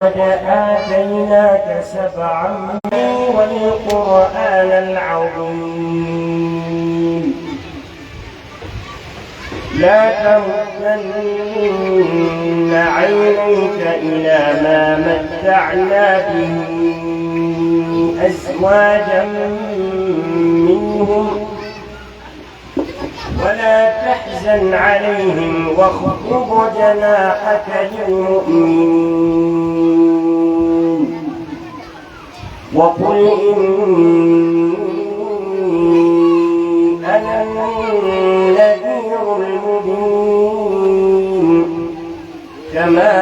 قد آتيناك سبعا والقرآن العظيم لا تمدن عينيك إلى ما متعنا به أزواجا منهم ولا تحزن عليهم واخفض جناحك للمؤمنين وقل إني أنا النذير المبين كما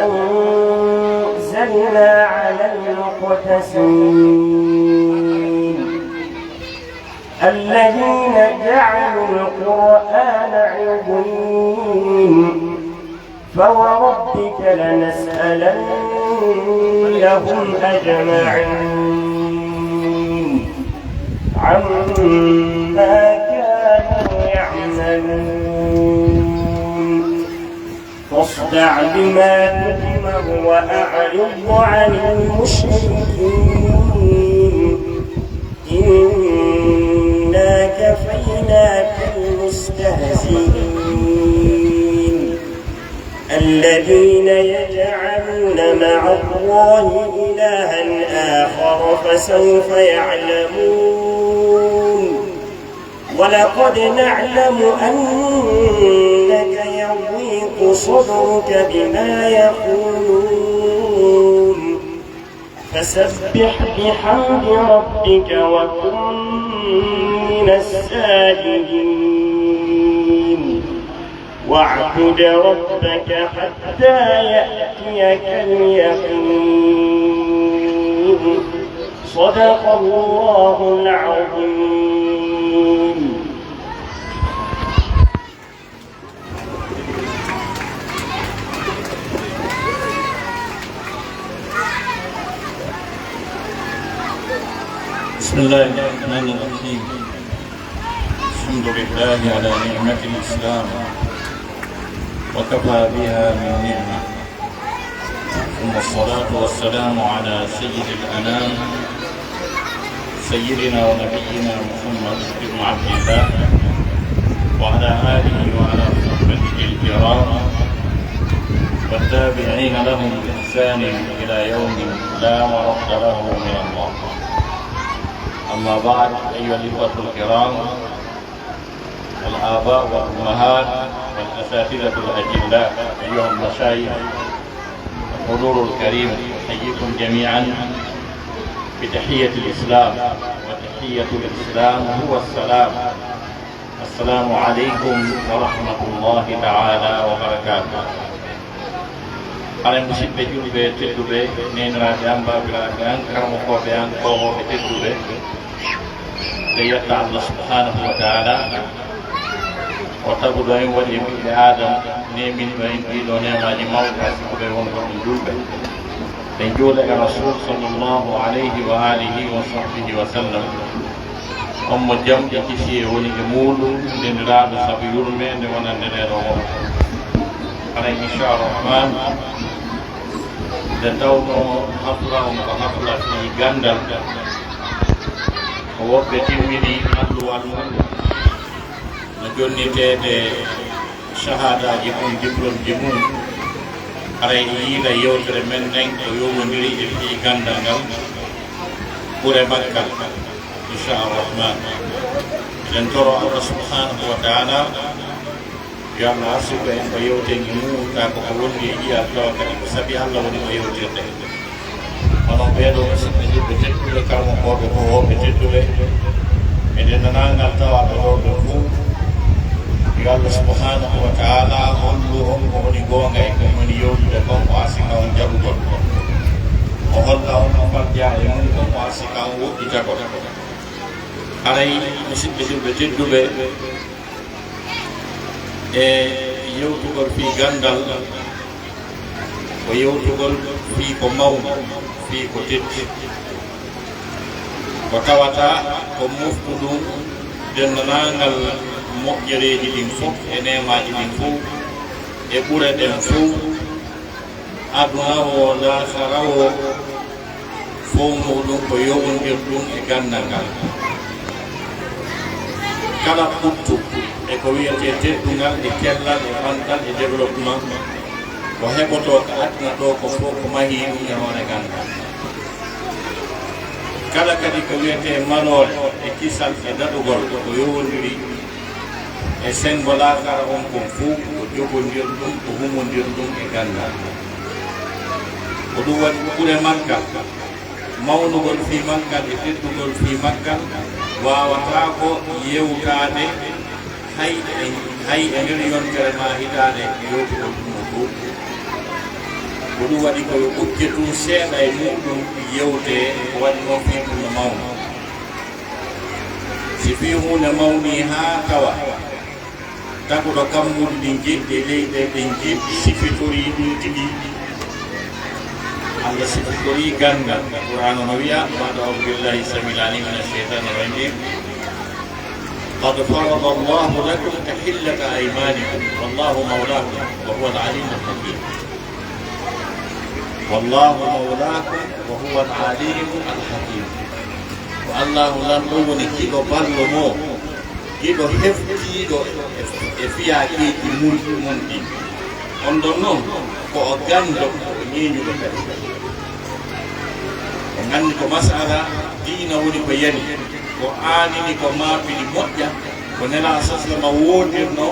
أنزلنا على المقتسمين الذين جعلوا القرآن عضين فوربك لنسألنهم أجمعين عما كانوا يعملون فاصدع بما تؤمر وأعرض عن المشركين إنا كفيناك المستهزئين الذين يجعلون مع الله إلها آخر فسوف يعلمون ولقد نعلم أنك يضيق صدرك بما يقولون فسبح بحمد ربك وكن من الساجدين واعبد ربك حتى يأتيك اليقين صدق الله العظيم. بسم الله الرحمن الرحيم. الحمد لله على نعمة الإسلام وكفى بها من نعمة ثم الصلاة والسلام على سيد الأنام سيدنا ونبينا محمد بن عبد الله وعلى آله وعلى صحبه الكرام والتابعين لهم بإحسان إلى يوم لا مرد له من الله. أما بعد أيها الإخوة الكرام الآباء والأمهات والأساتذة الأجلاء أيها المشايخ الحضور الكريم أحييكم جميعا بتحية الإسلام وتحية الإسلام هو السلام. السلام عليكم ورحمة الله تعالى وبركاته. على مسجد جلبة تدبة نينرا جنبا بلادان كرمكو بيان قومو تدبة ليتع الله سبحانه وتعالى وتقول أن ولي من آدم نيمين وإن إلو نيما جمعو كاسبه ونقوم جلبة لنجول الرسول صلى الله عليه وآله وصحبه وسلم أم جمع كسي ونجمول لنراد سبيل من وننرى على إن شاء الرحمن لتوقع حفلة ومحفلة في غندل ووقت مني أهل والمن نجوني تيدي شهادة جمون دبلوم جمون على إيلا يوتر من نين ويوم نريد في غندل قرى مكة إن شاء الرحمن لنترى الله سبحانه وتعالى ya masuk ke bayo tengimu ta ko woni iya to ka sabi Allah woni bayo tete ono bedo sabi betet le ka mo ko betet le eden nanga ta do fu ya Allah subhanahu wa ta'ala hollu woni gonga e ko woni yodu de ko asika on jabu ko o holla on fadja e mon ko asika on wodi jago aray musidbe betet le yewtugol fi gandal o yewtugol fi ko mawno fi ko teddi ko tawata ko moftuɗum dennanangal moƴƴereji ɗin fof e nemaji ɗin fof e ɓure ɗen fof aduna o lahara o fof muɗum ko yowondir ɗum e gandal ngal kala ɓuttu e ko wiyete teddungal e kellal e fantal e développement ko heɓoto ko aduna ɗo ko fof ko mahi ɗum e hoore gandal kala kadi ko wiyete malore e kisal e daɗugol ko yowondiri e sengo lahara on kon fof ko jogondir ɗum ko humondir ɗum e gandal ko ɗum waɗi ɓure maggal mawnugol fi maggal e teddugol fi maggal wawata ko yewtade hay e nder yontere ma hitande yewtugol ɗum no fof ko ɗum waɗi koyo ɓukke ɗum seeɗa e muɗum yewte ko waɗi noon fi ɗum no mawna si fi hunde mawni ha tawa taguɗo kammuɗi ɗin jeɗɗi leyɗe ɗen jeɗɗi sifitori ɗum tigi Allah sifitori gandal Qur'an no wiya ba'da a'udhu billahi samil alim minash shaitanir rajim qad farada Allahu lakum tahillata aymanikum wallahu mawlakum wa huwa al-alimul hakim wallahu mawlakum wa huwa al-alimul hakim wallahu lam woni kiɗo ballo mo kiɗo heftiɗo e fiyakeji mum ɗi on ɗon noon ko o gando ko ñeñuɗo kadi o gandi ko masala diina woni ko yani ko anini ko maapini moƴƴa ko nela saslama wodirno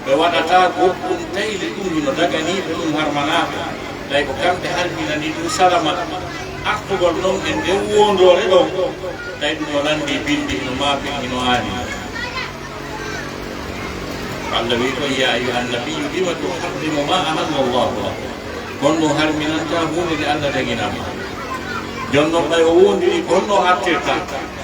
ɓe waɗata goɗɗum tayli ɗum no daganiɓe ɗum harmanaka tawi ko kamɓe harminani ɗum salama artugol noon e nden wondore ɗo tawi ɗum no landi bindi no maapini no ani Allah wi ko ya ayyuhan nabiyyu lima tuharrimu ma ahalla Allah lak gonno harminanta hunde nde Allah daginama jonnon ɓay o wondiri gonno artirta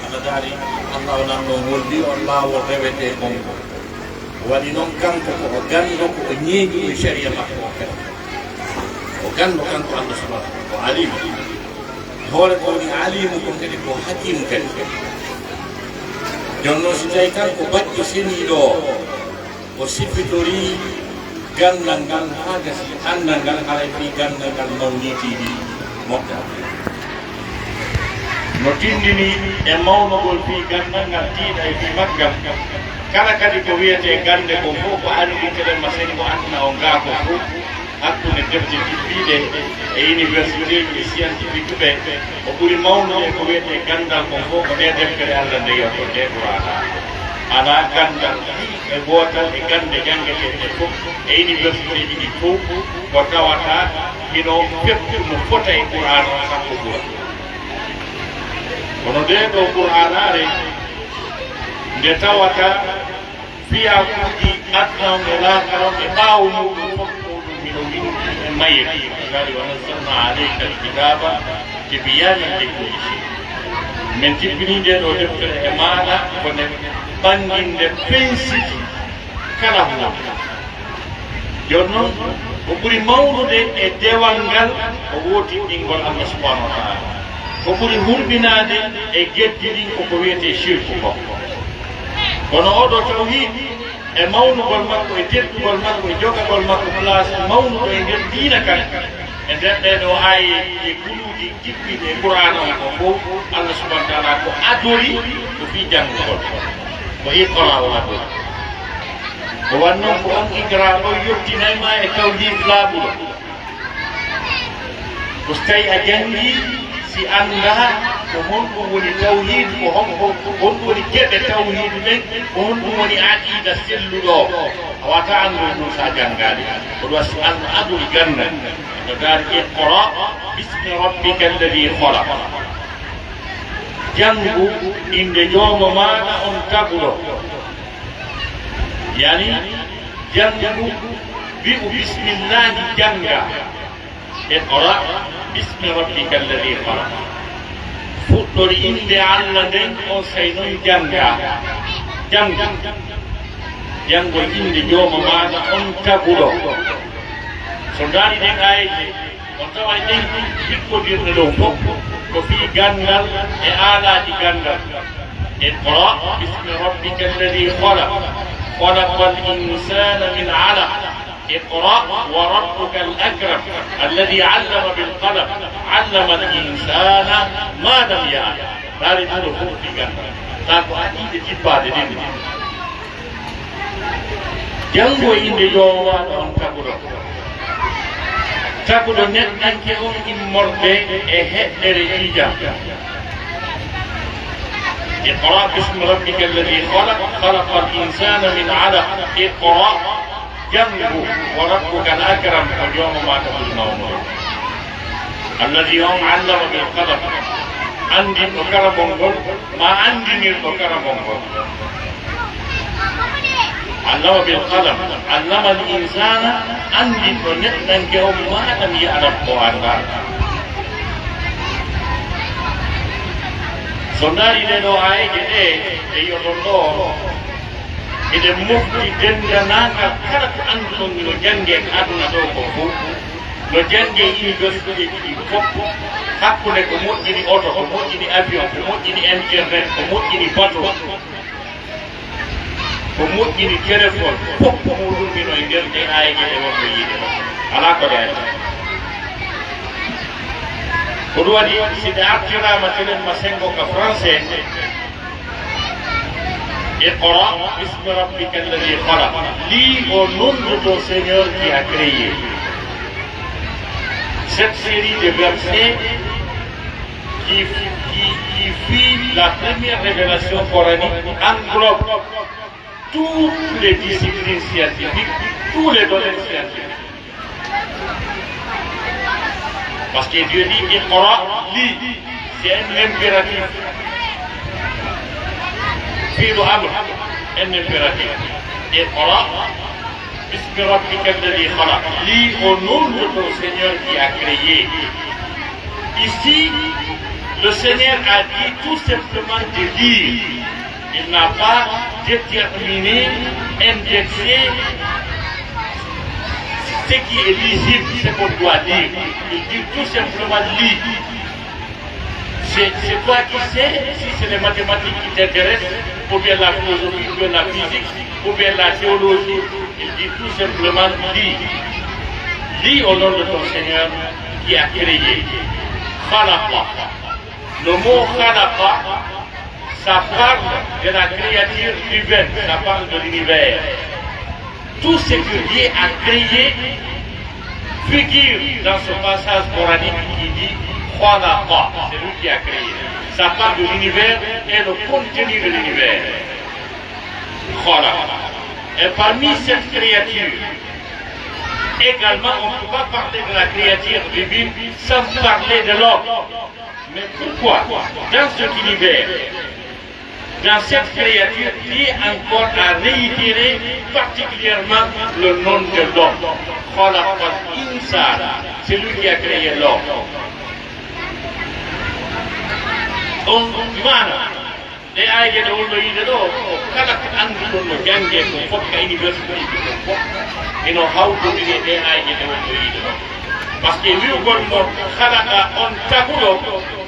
Allah daari Allah o nanno woldi on laawol rewete konko o waɗi noon kanko ko o gando ko o ñeeñi e sharia makko o kadi o gando kanko Allah subhanahu ko alimu hoore ko woni alimu kon kadi ko hakimu kadi jonnon si tawi kanko baƴƴo seniiɗo o sifitori gandal ngal ha gasi andal ngal haray fi gandal ngal noon nitiɗi moƴƴa no tindini e mawnugol fi gandal ngal tiiɗa e fi maggal kala kadi ko wiyete gande ko fof ko annditeren ma seni ko anduna o gaako fof hakkunde defte jibbiɗe e université ji e scientifique ɓe o ɓuri mawnude ko wiyete gandal ko fof ko nde deftere Allah nde yotto nde Qur'ana ala gandal e gotal e gande jangueteɗe fof e université ji ɗi fof ko tawata hino feftu no fota e Qur'an o sakko ɓura kono nde ɗo Qur'anare nde tawata fiyakuji adnawde lakaronde ɓaawo muɗum fof muɗum hino windi e mayre kadi wa nazzalna alayka alkitaba tibyanan likulli shay min tibbini nde ɗo deftere e maɗa kone ɓanginde pensiti kala hunde joni noon ko ɓuri mawnude e dewal ngal o wooti ɗingol Allah subhanahu wa taala ko ɓuri hurɓinade e geddi ɗin koko wiyete shirku ko kono oɗo tawhid e mawnugol makko e teddugol makko e jogagol makko place mawnuɗo e nder diina kan e nder ɗeɗo aye e guluji jippiɗe e Qur'an on ko fof Allah subhanahu wa taala ko adori ko fi janngugol ko iqra o adori ko wannoon ko on iqra o yettinayma e tawhid laaɓuɗo ko so tawi a jangi si anda ko honɗum woni tawhid ko honɗum woni geɗe tawhid ɓen ko honɗum woni aqida selluɗo a wata andude ɗum sa janggaɗi ko ɗum wasi Allah adori ganda no daari iqra bismi rabbika alladi khalaq jangu inde joomo maɗa on taguɗo yani jangu wi'u bismillahi janga iqra bismi rabbika alladi khalaq fuɗɗori inde Allah nden on say noon janga jango inde joomo maɗa on taguɗo so daari ɗen ayeje on tawa ɗen hikkodirde ɗo fof ko fi gandal e aalaji gandal iqra bismi rabbika alladi khalaq khalaqa al insana min alaq اقرأ وربك الأكرم الذي علم بالقلم علم الإنسان ما لم يعلم. Dari dulu buktikan. Tanpa ide jibba de dini. Jango inde yowa on tagudo. Tagudo net anke on immorde e heddere ija. اقرأ باسم ربك الذي خلق خلق الإنسان من علق اقرأ جنبه وربك الأكرم واليوم ما تظلمون الذي يوم علم بالقلم عندي نكرمون ما عندي نكرمون علم بالقلم علم الإنسان عندي نتمنى يوم ما لم يعلم قرآن Sondari neno ay gede io rondo ide mufti dendanaka kala ko andu no jange aduna do ko fu no jange university ki fop hakkunde ko moƴƴini auto ko moƴƴini avion ko moƴƴini internet ko moƴƴini bateau ko moƴƴini téléphone fop ko muɗumino e nder ɗe ay gede wonno yiide ala ko dayata ko ɗum waɗi side artirama tenen ma sengo ka français iqra bismi rabbika alladi khalaq lis au nom de ton Seigneur qui a créé. Cette série de versets qui fit la première révélation coranique englobe toutes les disciplines scientifiques, tous les domaines scientifiques. Parce que Dieu dit Iqra, lis, c'est un impératif. Fi'l amr, un impératif. Iqra, bismi rabbika alladhi khalaq. Lis au nom de ton Seigneur qui a créé. Ici, le Seigneur a dit tout simplement de lire. Il n'a pas déterminé, indexé ce qui est lisible, ce qu'on doit lire. Il dit tout simplement lis. C'est toi qui sais si c'est les mathématiques qui t'intéressent, ou bien la philosophie, ou bien la physique, ou bien la théologie. Il dit tout simplement lis. Lis au nom de ton Seigneur qui a créé. Khalaqa. Le mot khalaqa, ça parle de la créature humaine, ça parle de l'univers. Tout ce que Dieu a créé figure dans ce passage coranique qui dit Khalaqa, c'est lui qui a créé. Ça parle de l'univers et le contenu de l'univers. Khalaqa. Et parmi cette créature, également, on ne peut pas parler de la créature divine sans parler de l'homme. Mais pourquoi dans cet univers, dans cette créature, Dieu encore a réitéré particulièrement le nom de l'homme. Khalaqal insana, c'est lui qui a créé l'homme. On mana, les aïe de Ollo Yidedo, Kalak Andu no Gange, Fokka University, et no how to be the aïe de Ollo Yidedo. Parce que lui, Khalaqa on tagudo,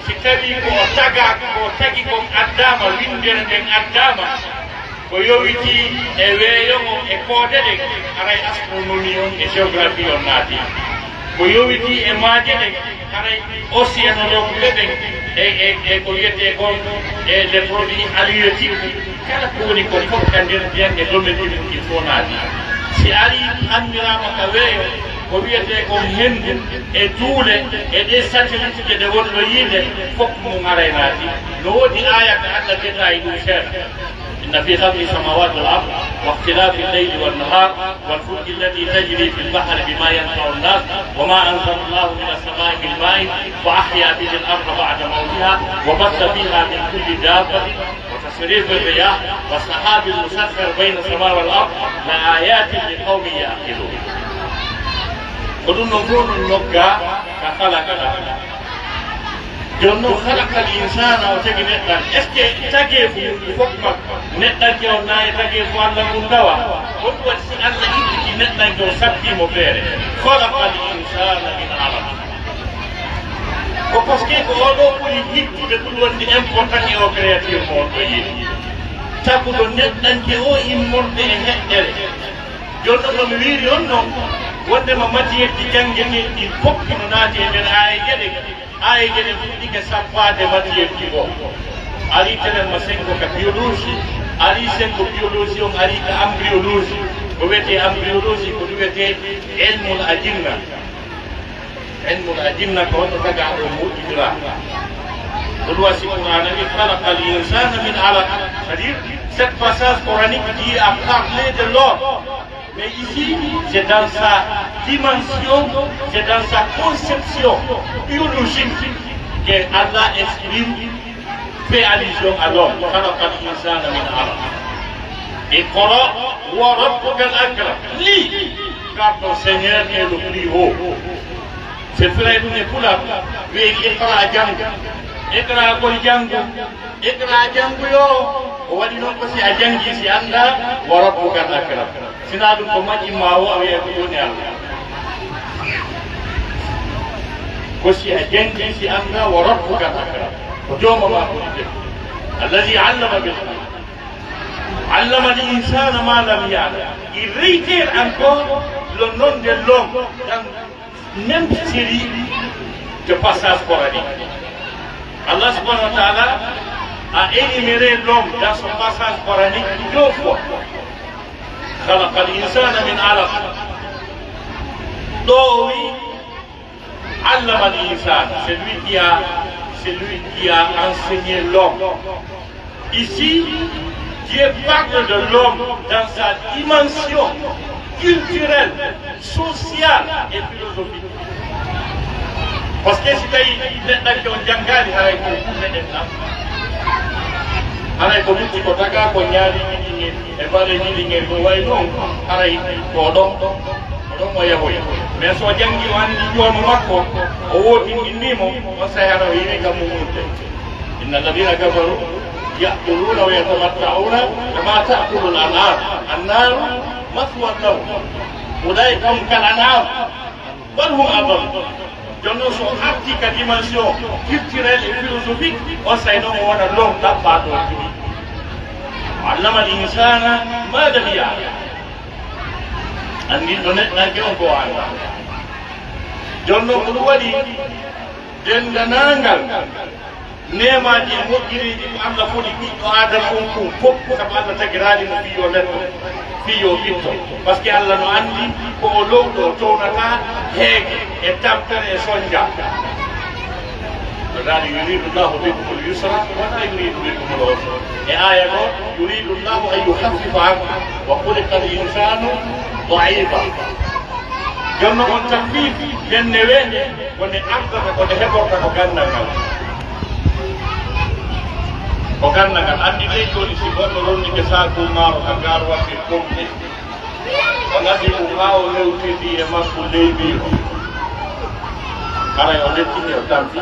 c'est-à-dire qu'on tagi comme Adama, l'indien Adama, ko yowiti e weeyomo e koodede haray astronomie on e géographie on naati ko yowiti e maaje ɗe haray océanologue ɓe e ko wiyete kon e les produits halieutiques kala ko woni ko fof ka nder ndiyan e domaine ɗiɗi fof naati si ari hammirama ka weeyo ko wiyete kon hendu e duule e ɗe satellite je ɗe wonɗo yiide fof mum haray naati no woodi aya ka Allah deta e ɗum seeɗa إن في خلق السماوات والأرض واختلاف الليل والنهار والفلك التي تجري في البحر بما ينفع الناس وما أنزل الله من السماء من ماء فأحيا به الأرض بعد موتها وبث فيها من كل دابة وتصريف الرياح والسحاب المسخر بين السماء والأرض لآيات لقوم يعقلون. قلنا نقول النقا كخلق الأرض. jonno halakal insana o tagi neɗɗan est ce que tagefu fof makko neɗɗan ke o nayi tagefu allah mum dawa on waɗi si allah ittiti neɗɗan ke o sabbimo feere halakal insana min alaq ko par ce que ko oɗo ɓuri yittude ɗum wonde important e o créature mo on ɗo yiiɗi taguɗo neɗɗan ke o immorde e heƴƴere jonno nomi wiiri on noon wondema matiyeddi janggete ɗi fof ino naati e nder aaye geɗe fuɗɗike sappade matiyeddi o ari tenen ma sengo ka biologie ari sengo biologie on ari ka embryologie ko wiyete embryologie ko ɗum wiyete ilmul ajinna ko wonno taga ɗo moƴƴidira ɗum wasi qur'ana wi khalaqa al insana min alaq, c'est-à-dire cette passage coranique qui a parlé de l'homme, mais ici c'est dans sa dimension, c'est dans sa conception biologique que Allah exprime, fait allusion à l'homme. khalaqa al insana min alaq. Iqra wa rabbuka al-akram. Lis, car ton Seigneur est le plus haut. C'est frère nous n'est pas là. Oui, Iqra jang. Iqra ko jangu. Iqra jangu yo. O wadi non ko si a jangi si anda wa rabbuka al-akram. Sina dum ko maji mawo awe ko yoni Allah. Ko si a jangi si anda wa rabbuka al-akram. Ko joma ma ko def. Alladhi 'allama bil qalam. Allama l'insana ma lam ya'lam. Il réitère encore le nom de l'homme dans même série de passages coraniques. Allah subhanahu wa ta'ala a énuméré l'homme dans son passage coranique 2 fois. Khalaqa al-insana min 'alaq. Oui, allama al-insana, c'est lui qui a enseigné l'homme. Ici, Dieu parle de l'homme dans sa dimension culturelle, sociale et philosophique. Parce que si tu as jangari haray ko haray ko muti ko taga ko nyaari ni e bale ni ngel ko way non haray ko don mo yaho mais so jangi wani di jomo makko o woti indimo o sayara yini kam mumunte inna alladhina kafaru يأكلون ويتمتعون كما تأكل الأنعام النار مثوى لهم أولئك هم كالأنعام بل هم أضل. Jonno so arti ka dimension culturelle et philosophique o sayno mo wona l'homme tabbato jini allama l'insana ma lam ya'lam andi do net nanke on ko anda jonno ko wadi dendanangal nemaji e moƴƴiriɗi ko Allah foti ɓiɗɗo adama on kum fof sabu Allah tagirali no fiyo neɗɗo fiyo ɓitto par ce que Allah no andi ko o lowɗo o townata heege e tampere e soñja ɗaɗi yuridu llahu bikum l-yusra wala yuridu bikum l-usra e aya ɗo yuridu llahu an yuhaffifa ankum wa khuliqa l-insanu da'ifa. jonno on takfif lenne weende wonde ardata kode heɓorta ko gandal ngal o ganna ngal andi ley joni si goɗɗo ronnike sakou maaro ka garwaɓe pompe o nadi ɗum ha o rewtidi e makko leydi o haray o lettini o tampi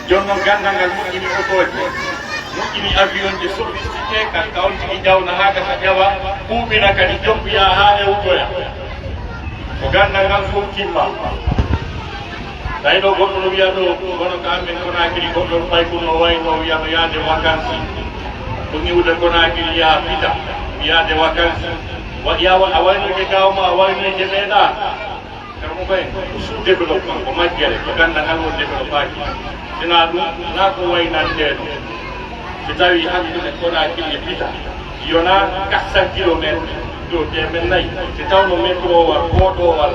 jonnon gandal ngal moƴƴini otoje moƴƴini avion je sophistiqué kan ka on tigi jawna ha gasa ƴewa ɓuuɓina kadi joppiya ha hewtoya ko gandal ngal fof timma tawi ɗo goɗɗo no wiya ɗo gono ko amen Conakry goɗɗo no fay kuno wayno wiyano yaade vacances ko ñiwde Conakry yaha pita yaade vacances a waynoje gawma a waynoje meeɗa kara mo ɓay sous développement ko majjere ko ganda ngal won développaki sina ɗum na ko waynanteɗo so tawi hakkude Conakry e pita yona 400 kilométres do temen nayyi si tawno métro wal goɗowal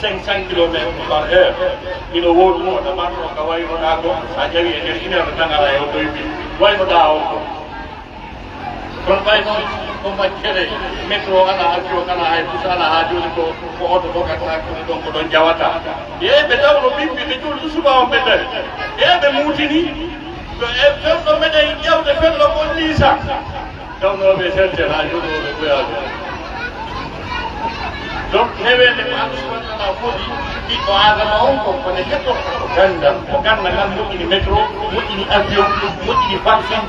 500 kilomètres par heure ino woɗu mo tamanto ka waynoɗa ɗo sa jawi e nder 1 heure tan ara e o doybi waynoɗa o ɗo kono ɓay noon ko majjere métro ala avion ala hay bus ala ha joni ko oto dogata koni ɗon ko ɗon jawata yeɓe tawno ɓiɓɓe ɓe joni suba on ɓe dari yeɓe mutini to e fewɗo meɗen ƴewde fello ko lisa tawnoɓe sertere ha joni oɓe ɓoyaɓe. Donc newede ko Allah subhanahu wa ta'ala foti ɓiɗɗo adama on kone heɓorta ko gandal ko gandal ngal moƴƴini métro moƴƴini avion moƴƴini vaccin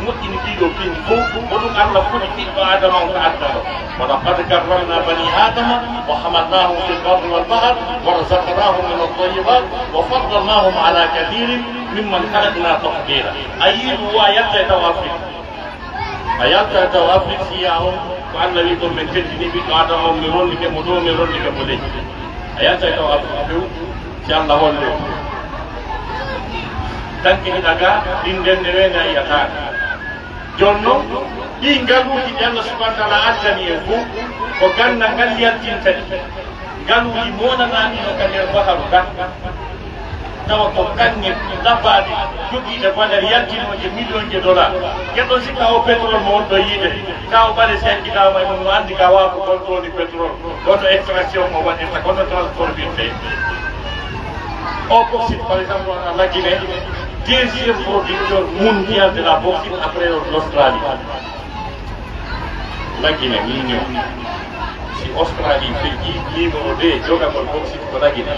moƴƴini ɗiɗo pin fof ko ɗum Allah foti ɓiɗɗo adama on ko addano wa laqad karramna bani adama wa hamalnahum fi l-barri wal-bahr wa razaqnahum min at-tayyibat wa faddalnahum ala kathirin mimman khalaqna tafdila. A yii ɗum wa yalta e taw Afrique a yalta e taw Afrique siya on ko Allah wi ɗon min teddini ɓiɗɗo adama o mi rondike mo ɗo mi rondike mo leydi a yalta taw abew si Allah holle tanke hiɗa ga ɗin ndende wene a yiyataka jonno ɗi ngaluuji ɗi Allah subahana taala addani en fof ko ganda ngal yaltinta ɗi ngaluuji monanaɗino ka nder baharu ga tawa ko kanŋe labbaɗe jogiiɗe valeur yaltinoje million je dollar gueɗɗon sikka o pétrole mo wonɗo yiide ka o ɓaɗe senkidama e mum no andi ka waako gonɗoni pétrole gonɗo extraction mo waɗirta gonɗo transformirte o bauxite par exemple on a laggine deuxième producteur mondial de la bauxite après l'Australie laggine million si Australie feƴƴi numéro 2 jogagol bauxite ko laggine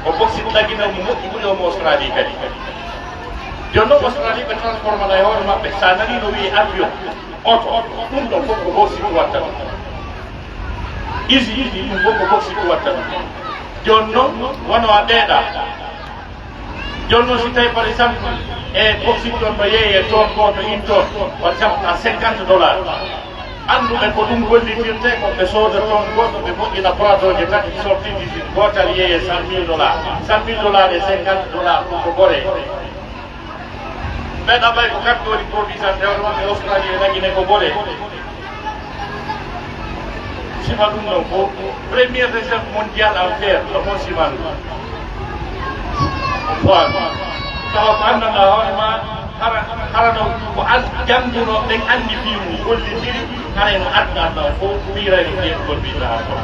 o bauxite laggina mo moƴƴi ɓuri omo Australie kadi jonno Australie ɓe transformana e hoore maɓɓe sa nani no wiye avion oto ɗum ɗon fof ko bauxite watta ɗum usine ɗum fof ko bauxite watta ɗum jonno wono a ɗeeɗa jonno si tawi par exemple e bauxite ɗon no yeeye toon goto une tonne par exemple à $50 annduɓe ko ɗum gollitirte ko ɓe sooda toon goɗɗo ɓe moƴƴina pratoje tati sorti d'usine gotal yeeye $100,000 $100,000 e $50 ɗum ko ɓore ɓeɗa ɓay ko kamɓe woni produisant rewre maɓɓe Australie e laggine ko ɓore sima ɗum ɗon fof première réserve mondial en fer ɗo mon siman on tawa ko anndanɗa hoorema harano ko jannguno ɓen anndi fimu gollidiri hara no addanɗa o fof ɓirani jeegol mbiɗa ko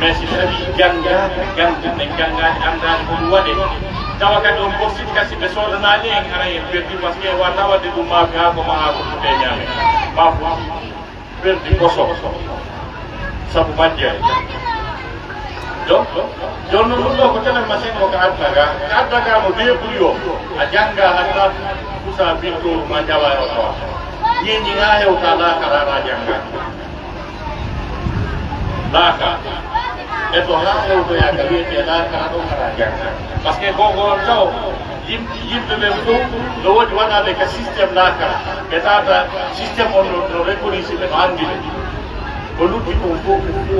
mais si tawi janngaka jangguɗen janngani anndani ko ɗum waɗe tawa kadi on bauxite kasi ɓe sodanali en hara en perdi par ce que wata wadde ɗum maafi ha ko maha ko ɗuɗe ñaame ma fof perdi koso sabu majjere donc jonno ɗum ɗo ko telen machine o ko addaga mo deɓuri o a jangga hatta pusa bintoru ma jawa e o tawa ñeñi ha hewta laaka rara jangga laaka e to ha hewtoyaga wiyete laaka ɗo kara jangga par ce que gogo taw yimɓe ɓen fof no woodi waɗaɓe ka systéme laaka ɓe tata systéme on no reconisi ɓe no andine ko lutti ko fof ko fo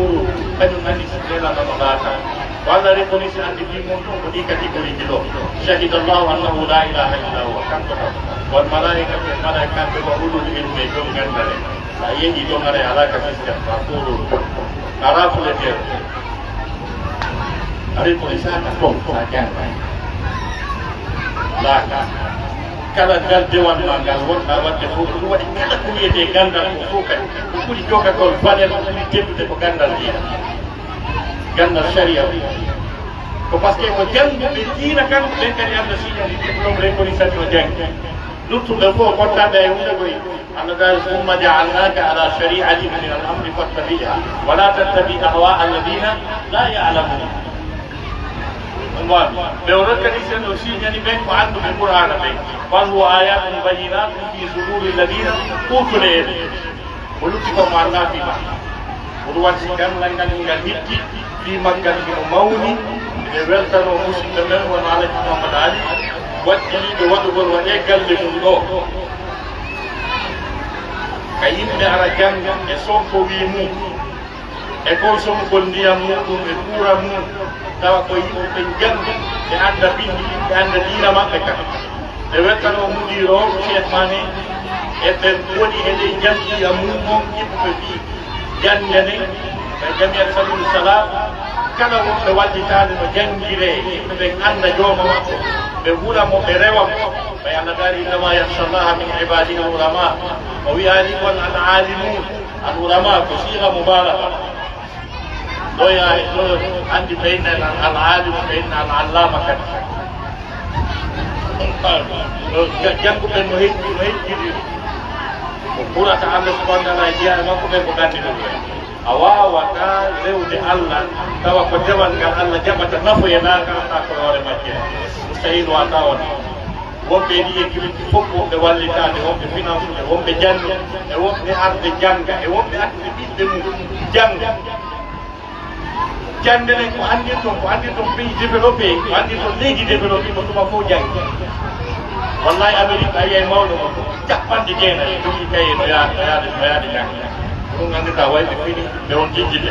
kañum andi siɗelanono laaka walla reconisi andi mimon ɗum ko ɗi catégorie ɗo shahida llahu annahu la ilaha illa huwa kanko taw won malaika ɓe malaikaɓe ko ulul ilme jom gandare sa yeehi ɗon ara alaka systéme ma foɗol a rafuletere a reconisaka ton a janga laaka kala ngal dewanma ngal wonɗa wadde fof ko ɗum waɗi kala ko wiyete gandal ko fof kadi ko ɓuri jogagol valeur ko ɓuri teddude ko gandal diina gandal sharia ko par ce que ko jannguɓe diina kanko ɓen kadi anda siñani diplôme reconissati o janggi luttuɓe fof kottaɓe e hunde koye Allah taala summa jaalnaka ala shari'atin min al amri fattabiha wala tattabi ahwa alladina la yalamun ɓe o rokkani sen o siñani ɓen ko annduɓe qur'ana ɓen bal huwa ayatun bayinatun fi suduri alladina utul ilm o lutti ko ma naafima oɗo watti gandal ngal ngal hitti fi maggal kino mawni ɓe weltano musidɓe men wono alaji Mamadou Ali waɗɗiniɓe waɗugol waɗe galle mum ɗo ka yimɓe ara janga e sonkowi mum e consomugol ndiyam muɗum e kuura mum tawa ko yimɓe ɓe janga ɓe anda bindi ɓe anda diina maɓɓe ka ɓe weltano muɗiro chef mane e ɓe woni eɗe jamɗiya mum on yimɓe mbi jangane ɓe jamiyat sabilu salam kala wonɓe wallitade no jangire yimɓe ɓen anda jooma maɓɓe ɓe hulamo ɓe rewamo ɓe Allah dari innama yahsha llaha min ibadihi al ulama o wiyani kon al alimun al ulama ko siga mubalaga ɗo andi ɓeyna al alimu ɓeyna al allama kadi jannguɓe no heƴƴiri ko ɓurata Allah subahana taala e jiya e makko ɓe ko gandi ɗum a wawata rewde Allah tawa ko dewal ngal Allah jaɓata nafo e laaka anda ko hoore majje mustahil wata on wonɓe ɗi équipe fof wonɓe wallitade wonɓe financude wonɓe jande e wonɓe arde janga e wonɓe arde ɓiɓɓe mum janga jande nen ko andirton pays développé ko andirton leydi développé ko tuma fof jangi wallahi Amérique a yiyay mawɗo o capanɗe jeenayi jogui kaye no yaade jangga ɗum ganndita wayɓe fini ɓe on jejjide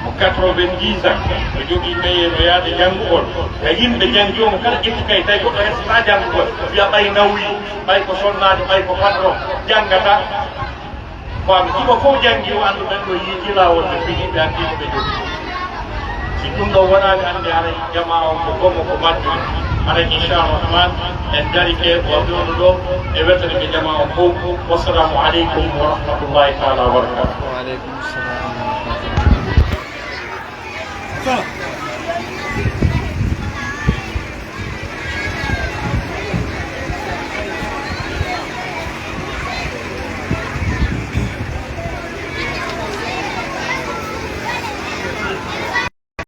mo 90 ans o jogii ɓeye no yaade janngugol e yimɓe janngi omo kala ƴetti kay tawi goɗɗo hesata janngugol wiya ɓay nawyi ɓay ko sonnaade ɓay ko patron janngata fami ɗiɓo fof janngi o anndu ɓen ɗo yiiti laawol ɓe fini ɓe anndi ko ɓe jogii si ɗum ɗo wonaani annde aray jama o ko gomo ko majjum aray inchallah en darike wawɗono ɗo e wetere ɓe jama o fof wassalamu aleykum wa rahmatullahi taala wa barakatuh. Waaleykum salam wa rahmatullah.